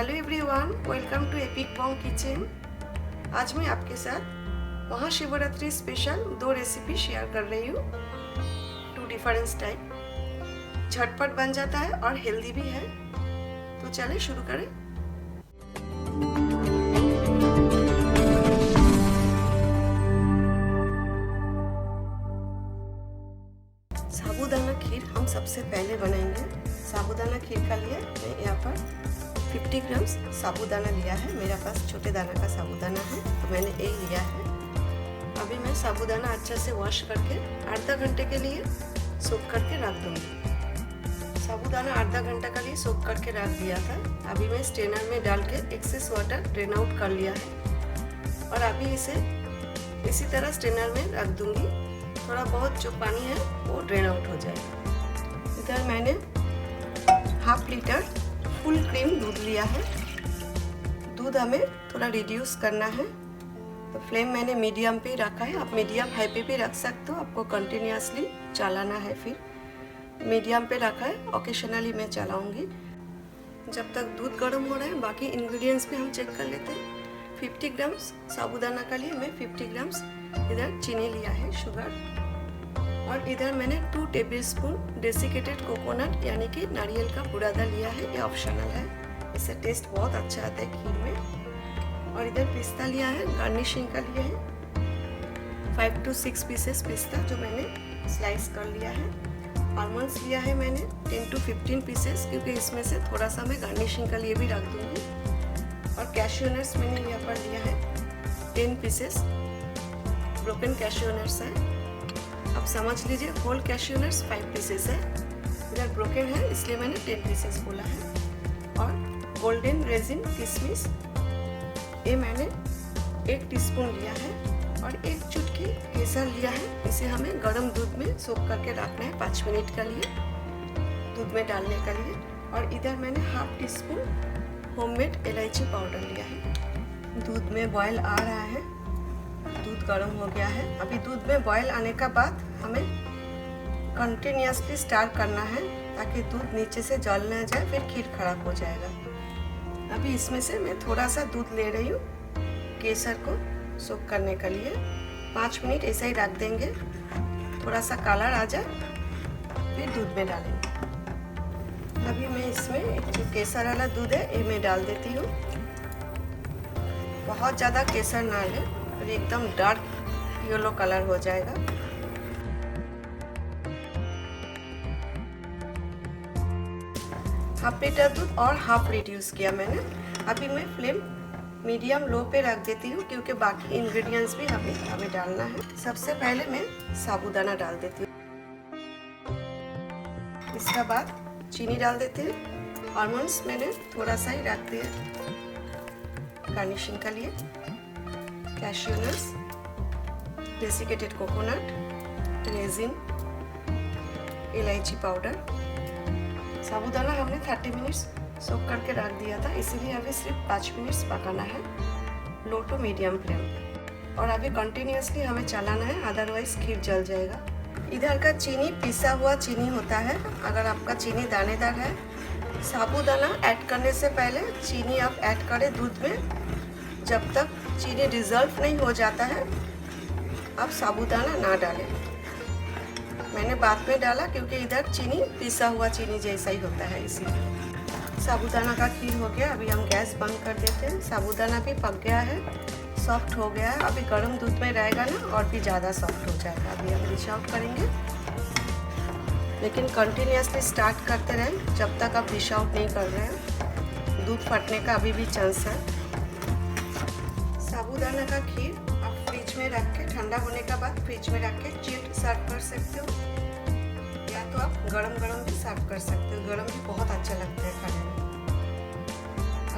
Hello everyone, welcome to Epic Bong Kitchen. आज मैं आपके साथ महाशिवरात्रि स्पेशल 2 रेसिपी शेयर कर रही हूँ। 2 डिफरेंट टाइप, झटपट बन जाता है और हेल्दी भी है। तो चलिए शुरू करें। साबूदाना खीर हम सबसे पहले बनाएंगे। साबूदाना खीर का लिए मैं यहाँ पर 50 ग्राम साबूदाना लिया है। मेरे पास छोटे दाना का साबूदाना है तो मैंने यही लिया है। अभी मैं साबूदाना अच्छे से वॉश करके आधा घंटे के लिए सोक करके रख दूँगी। साबूदाना आधा घंटा के लिए सोक करके रख दिया था। अभी मैं स्ट्रेनर में डाल के एक्सेस वाटर ड्रेन आउट कर लिया है और अभी इसे इसी तरह स्ट्रेनर में रख दूँगी। थोड़ा बहुत जो पानी है वो ड्रेन आउट हो जाएगा। इधर मैंने हाफ लीटर फुल क्रीम दूध लिया है। दूध हमें थोड़ा रिड्यूस करना है तो फ्लेम मैंने मीडियम पे रखा है। आप मीडियम हाई पे भी रख सकते हो, आपको कंटिन्यूसली चलाना है। फिर मीडियम पे रखा है, ओकेशनली मैं चलाऊंगी जब तक दूध गर्म हो रहा है। बाकी इंग्रेडिएंट्स भी हम चेक कर लेते हैं। 50 ग्राम साबूदाना का लिए मैं 50 ग्राम इधर चीनी लिया है, शुगर, और इधर मैंने 2 टेबलस्पून डेसिकेटेड कोकोनट यानी कि नारियल का बुरादा लिया है। ये ऑप्शनल है, इससे टेस्ट बहुत अच्छा आता है खीर में। और इधर पिस्ता लिया है, गार्निशिंग का लिए है 5 to 6 पीसेस पिस्ता जो मैंने स्लाइस कर लिया है। आलमंड्स लिया है मैंने 10 to 15 पीसेस, क्योंकि इसमें से थोड़ा सा मैं गार्निशिंग का लिए भी रख दूँगी। और कैश्यू नट्स मैंने यहाँ पर लिया है 10 पीसेस, ब्रोकन कैश्यू नट्स है। अब समझ लीजिए होल कैश्यू नट्स 5 पीसेस है, इधर ब्रोकन है इसलिए मैंने 10 पीसेस बोला है। और गोल्डन रेजिन किशमिश ये मैंने 1 टीस्पून लिया है और 1 चुटकी केसर लिया है। इसे हमें गर्म दूध में सोक करके रखना है 5 मिनट के लिए, दूध में डालने के लिए। और इधर मैंने हाफ टी स्पून होममेड इलायची पाउडर लिया है। दूध में बॉयल आ रहा है, दूध गर्म हो गया है। अभी दूध में बॉयल आने का बाद हमें कंटिन्यूसली स्टर करना है ताकि दूध नीचे से जल ना जाए, फिर खीर खराब हो जाएगा। अभी इसमें से मैं थोड़ा सा दूध ले रही हूँ केसर को सोक करने के लिए। 5 मिनट ऐसा ही रख देंगे, थोड़ा सा कलर आ जाए फिर दूध में डालेंगे। अभी मैं इसमें जो केसर वाला दूध है ये मैं डाल देती हूँ। बहुत ज़्यादा केसर ना ले, और एकदम डार्क येलो कलर हो जाएगा। हाफ लीटर दूध और हाफ रिड्यूस किया मैंने। अभी मैं फ्लेम मीडियम लो पे रख देती हूँ क्योंकि बाकी इंग्रेडिएंट्स भी हमें डालना है। सबसे पहले मैं साबूदाना डाल देती हूँ, इसके बाद चीनी डाल देती हूँ। आलमंड्स मैंने थोड़ा सा ही रख दिया गार्निशिंग के लिए। Cashew nuts, desiccated coconut, resin, इलायची पाउडर। साबूदाना हमने 30 मिनट्स सोक करके रख दिया था, इसीलिए अभी सिर्फ 5 मिनट्स पकाना है लो टू मीडियम फ्लेम पे। और अभी कंटिन्यूसली हमें चलाना है, अदरवाइज खीर जल जाएगा। इधर का चीनी पिसा हुआ चीनी होता है। अगर आपका चीनी दानेदार है, साबूदाना ऐड करने से पहले चीनी आप ऐड करें दूध में। जब तक चीनी डिज़ोल्व नहीं हो जाता है आप साबूदाना ना डालें। मैंने बाद में डाला क्योंकि इधर चीनी पिसा हुआ चीनी जैसा ही होता है, इसीलिए। साबूदाना का खीर हो गया। अभी हम गैस बंद कर देते हैं। साबूदाना भी पक गया है, सॉफ्ट हो गया है। अभी गर्म दूध में रहेगा ना और भी ज़्यादा सॉफ्ट हो जाएगा। अभी हम डिश आउट करेंगे, लेकिन कंटिन्यूसली स्टार्ट करते रहें जब तक आप डिश आउट नहीं कर रहे हैं। दूध फटने का अभी भी चांस है। साबूदाना का खीर आप फ्रिज में रख के ठंडा होने के बाद फ्रिज में रख के चिल्ड सर्व कर सकते हो, या तो आप गरम गरम भी सर्व कर सकते हो। गरम भी बहुत अच्छा लगता है खाने में।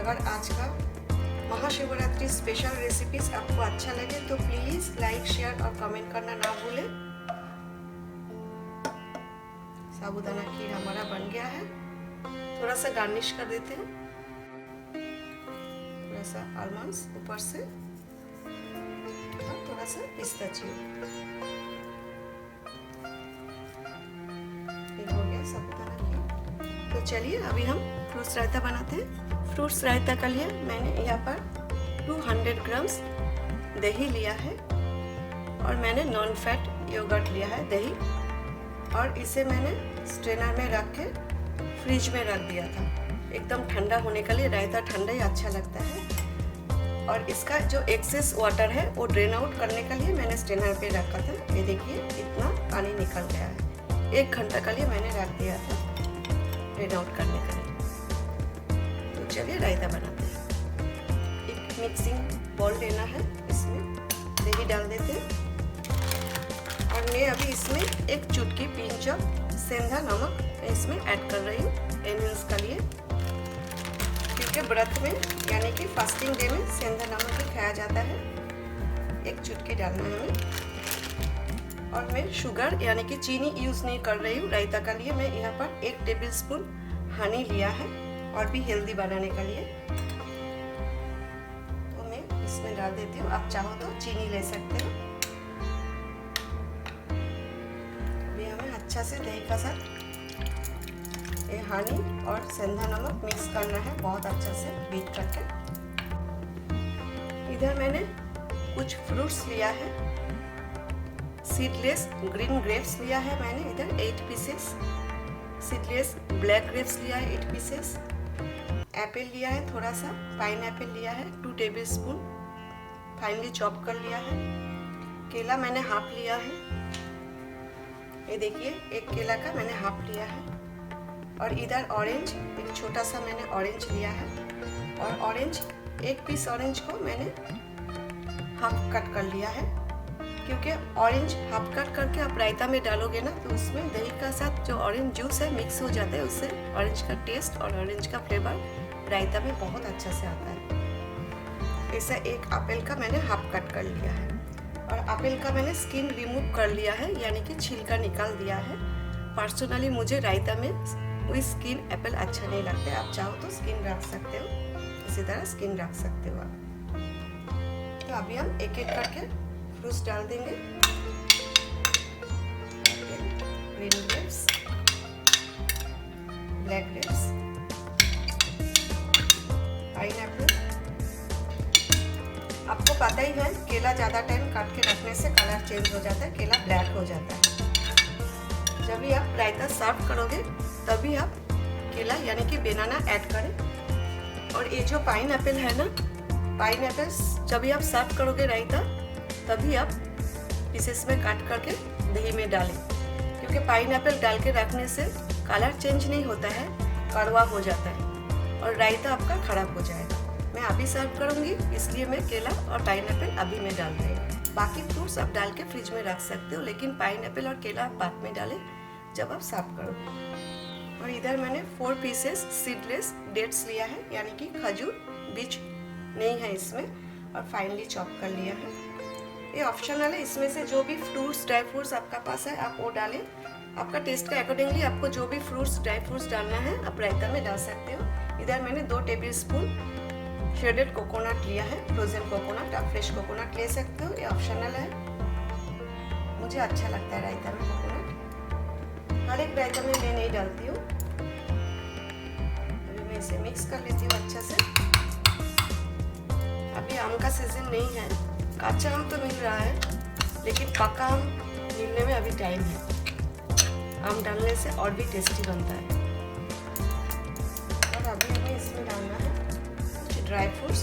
अगर आज का महाशिवरात्रि स्पेशल रेसिपीज आपको अच्छा लगे तो प्लीज़ लाइक, शेयर और कमेंट करना ना भूलें। साबूदाना खीर हमारा बन गया है। थोड़ा सा गार्निश कर देते हैं, थोड़ा सा आलमंड्स ऊपर से और थोड़ा सा पिस्ताचियो। ये हो गया साबूदाना खीर। तो चलिए अभी हम फ्रूट्स रायता बनाते हैं। फ्रूट्स रायता के लिए मैंने यहाँ पर 200 ग्राम्स दही लिया है और मैंने नॉन फैट योगर्ट लिया है दही, और इसे मैंने स्ट्रेनर में रख के फ्रिज में रख दिया था एकदम ठंडा होने के लिए। रायता ठंडा ही अच्छा लगता है। और इसका जो एक्सेस वाटर है वो ड्रेन आउट करने के लिए मैंने स्ट्रेनर पे रखा था। ये देखिए इतना पानी निकल गया है। 1 घंटा के लिए मैंने रख दिया था ड्रेन आउट करने के लिए। तो चलिए रायता बनाते हैं। एक मिक्सिंग बाउल लेना है, इसमें दही डाल देते हैं और मैं अभी इसमें एक चुटकी पिंच ऑफ सेंधा नमक इसमें ऐड कर रही हूँ एनहेंस के लिए, क्योंकि व्रत में यानी कि फास्टिंग डे में सेंधा नमक ही खाया जाता है। एक चुटकी डालना है हमें। और मैं शुगर यानी कि चीनी यूज़ नहीं कर रही हूँ रायता के लिए। मैं यहाँ पर 1 टेबलस्पून हनी लिया है और भी हेल्दी बनाने के लिए, तो मैं इसमें डाल देती हूँ। आप चाहो तो चीनी ले सकते हो। अभी हमें अच्छा से दही का साथ ये हनी और सेंधा नमक मिक्स करना है बहुत अच्छा से बीट करके। इधर मैंने कुछ फ्रूट्स लिया है, सीडलेस ग्रीन ग्रेप्स लिया है मैंने इधर 8 पीसेस, सीडलेस ब्लैक ग्रेप्स लिया है 8 पीसेस, एप्पल लिया है थोड़ा सा, पाइन एप्पल लिया है 2 टेबलस्पून फाइनली चॉप कर लिया है, केला मैंने हाफ लिया है। ये देखिए एक केला का मैंने हाफ लिया है। और इधर ऑरेंज एक छोटा सा मैंने ऑरेंज लिया है, और ऑरेंज 1 पीस ऑरेंज को मैंने हाफ कट कर लिया है, क्योंकि ऑरेंज हाफ कट करके आप रायता में डालोगे ना तो उसमें दही का साथ जो ऑरेंज जूस है मिक्स हो जाता है, उससे ऑरेंज का टेस्ट और ऑरेंज का फ्लेवर रायता में बहुत अच्छा से आता है। ऐसा एक एप्पल का मैंने हाफ कट कर लिया है, और एप्पल का मैंने स्किन रिमूव कर लिया है यानी कि छिलका निकाल दिया है। पर्सनली मुझे रायता में कोई स्किन एप्पल अच्छा नहीं लगता है। आप चाहो तो स्किन रख सकते हो, इसी तरह स्किन रख सकते हो आप। तो अभी हम एक एक करके फ्रूट्स डाल देंगे। Green grapes, black grapes, pineapple. आपको पता ही है केला ज़्यादा टाइम काट के रखने से कलर चेंज हो जाता है, केला ब्लैक हो जाता है। जब भी आप रायता सर्व करोगे तभी आप केला यानी कि बनाना ऐड करें। और ये जो पाइन एप्पल है ना, पाइन एप्पल जब भी आप सर्व करोगे रायता तभी आप पीसेस में काट करके दही में डालें, क्योंकि पाइन एप्पल डाल के रखने से कलर चेंज नहीं होता है, कड़वा हो जाता है और रायता आपका खराब हो जाएगा। मैं अभी सर्व करूँगी इसलिए मैं केला और पाइन एप्पल अभी मैं डाल रही हूँ। बाकी फ्रूट्स आप डाल के फ्रिज में रख सकते हो, लेकिन पाइन एप्पल और केला आप बाद में डालें जब आप सर्व करोगे। और इधर मैंने 4 पीसेस सीडलेस डेट्स लिया है, यानी कि खजूर, बीज नहीं है इसमें, और फाइनली चॉप कर लिया है। ये ऑप्शनल है, इसमें से जो भी फ्रूट्स ड्राई फ्रूट्स आपका पास है आप वो डालें। आपका टेस्ट के अकॉर्डिंगली आपको जो भी फ्रूट्स ड्राई फ्रूट्स डालना है आप रायता में डाल सकते हो। इधर मैंने 2 टेबलस्पून श्रेडेड कोकोनट लिया है, फ्रोजन कोकोनट। आप फ्रेश कोकोनट ले सकते हो, ये ऑप्शनल है। मुझे अच्छा लगता है रायता में कोकोनट, हर एक रायता में मैं नहीं डालती हूँ। अभी मैं इसे मिक्स कर लेती हूँ अच्छा से। अभी आम का सीजन नहीं है, कच्चा आम तो मिल रहा है, लेकिन पका आम मिलने में अभी टाइम है। आम डालने से और भी टेस्टी बनता है। और अभी हमें इसमें डालना है कुछ ड्राई फ्रूट्स।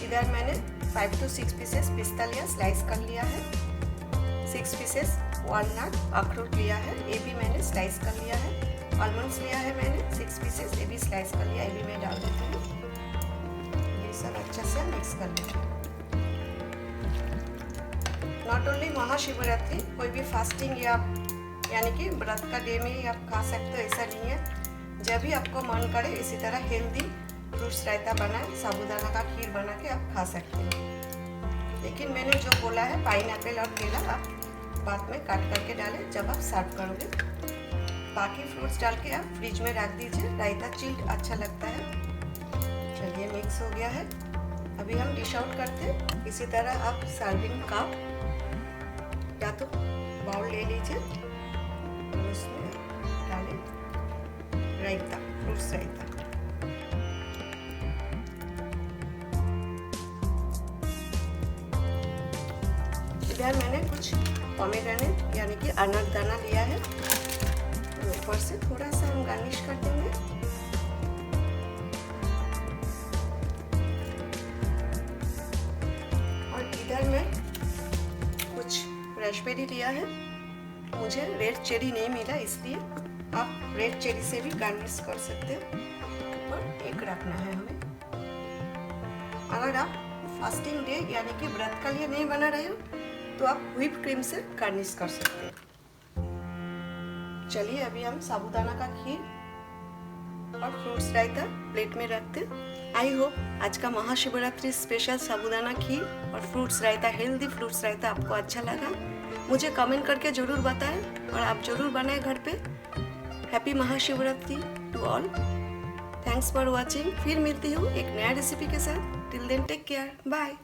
इधर मैंने 5 to 6 पीसेस पिस्ता लिया, स्लाइस कर लिया है। 6 पीसेस वॉलनट अखरोट लिया है, ये भी मैंने स्लाइस कर लिया है। आलमंड्स लिया है मैंने 6 पीसेस, ये भी स्लाइस कर लिया, ये भी मैं डाल देती हूँ। ये सब अच्छा से मिक्स कर लेंगे। नॉट ओनली महाशिवरात्रि, कोई भी फास्टिंग या यानी कि व्रत का डे में ही आप खा सकते हो, ऐसा नहीं है। जब भी आपको मन करे इसी तरह हेल्दी फ्रूट्स रायता बनाए, साबूदाना का खीर बना के आप खा सकते हो। लेकिन मैंने जो बोला है पाइनएप्पल और केला आप बाद में काट करके डालें जब आप सर्व करोगे। बाकी फ्रूट्स डाल के आप फ्रिज में रख दीजिए, रायता चिल्ड अच्छा लगता है। चलिए मिक्स हो गया है, अभी हम डिश आउट करते हैं। इसी तरह आप सर्विंग कप या तो बाउल ले लीजिए और उसमें डालें रायता, फ्रूट्स रायता। इधर मैंने कुछ पोमेग्रेनेट यानी कि अनारदाना लिया है, ऊपर से थोड़ा सा हम गार्निश कर देंगे। और इधर मैं कुछ रास्पबेरी लिया है, मुझे रेड चेरी नहीं मिला इसलिए आप रेड चेरी से भी गार्निश कर सकते हो। और एक रखना है हमें। अगर आप फास्टिंग डे यानी कि व्रत के लिए नहीं बना रहे हो तो आप व्हिप क्रीम से गार्निश कर सकते हैं। चलिए अभी हम साबूदाना का खीर और फ्रूट्स रायता प्लेट में रखते हैं। आई होप आज का महाशिवरात्रि स्पेशल साबूदाना खीर और फ्रूट्स रायता, हेल्दी फ्रूट्स रायता आपको अच्छा लगा। मुझे कमेंट करके ज़रूर बताएं और आप ज़रूर बनाएं घर पे। Happy Mahashivratri to all. Thanks for watching. फिर मिलती हूँ एक नया रेसिपी के साथ। Till then take care, bye.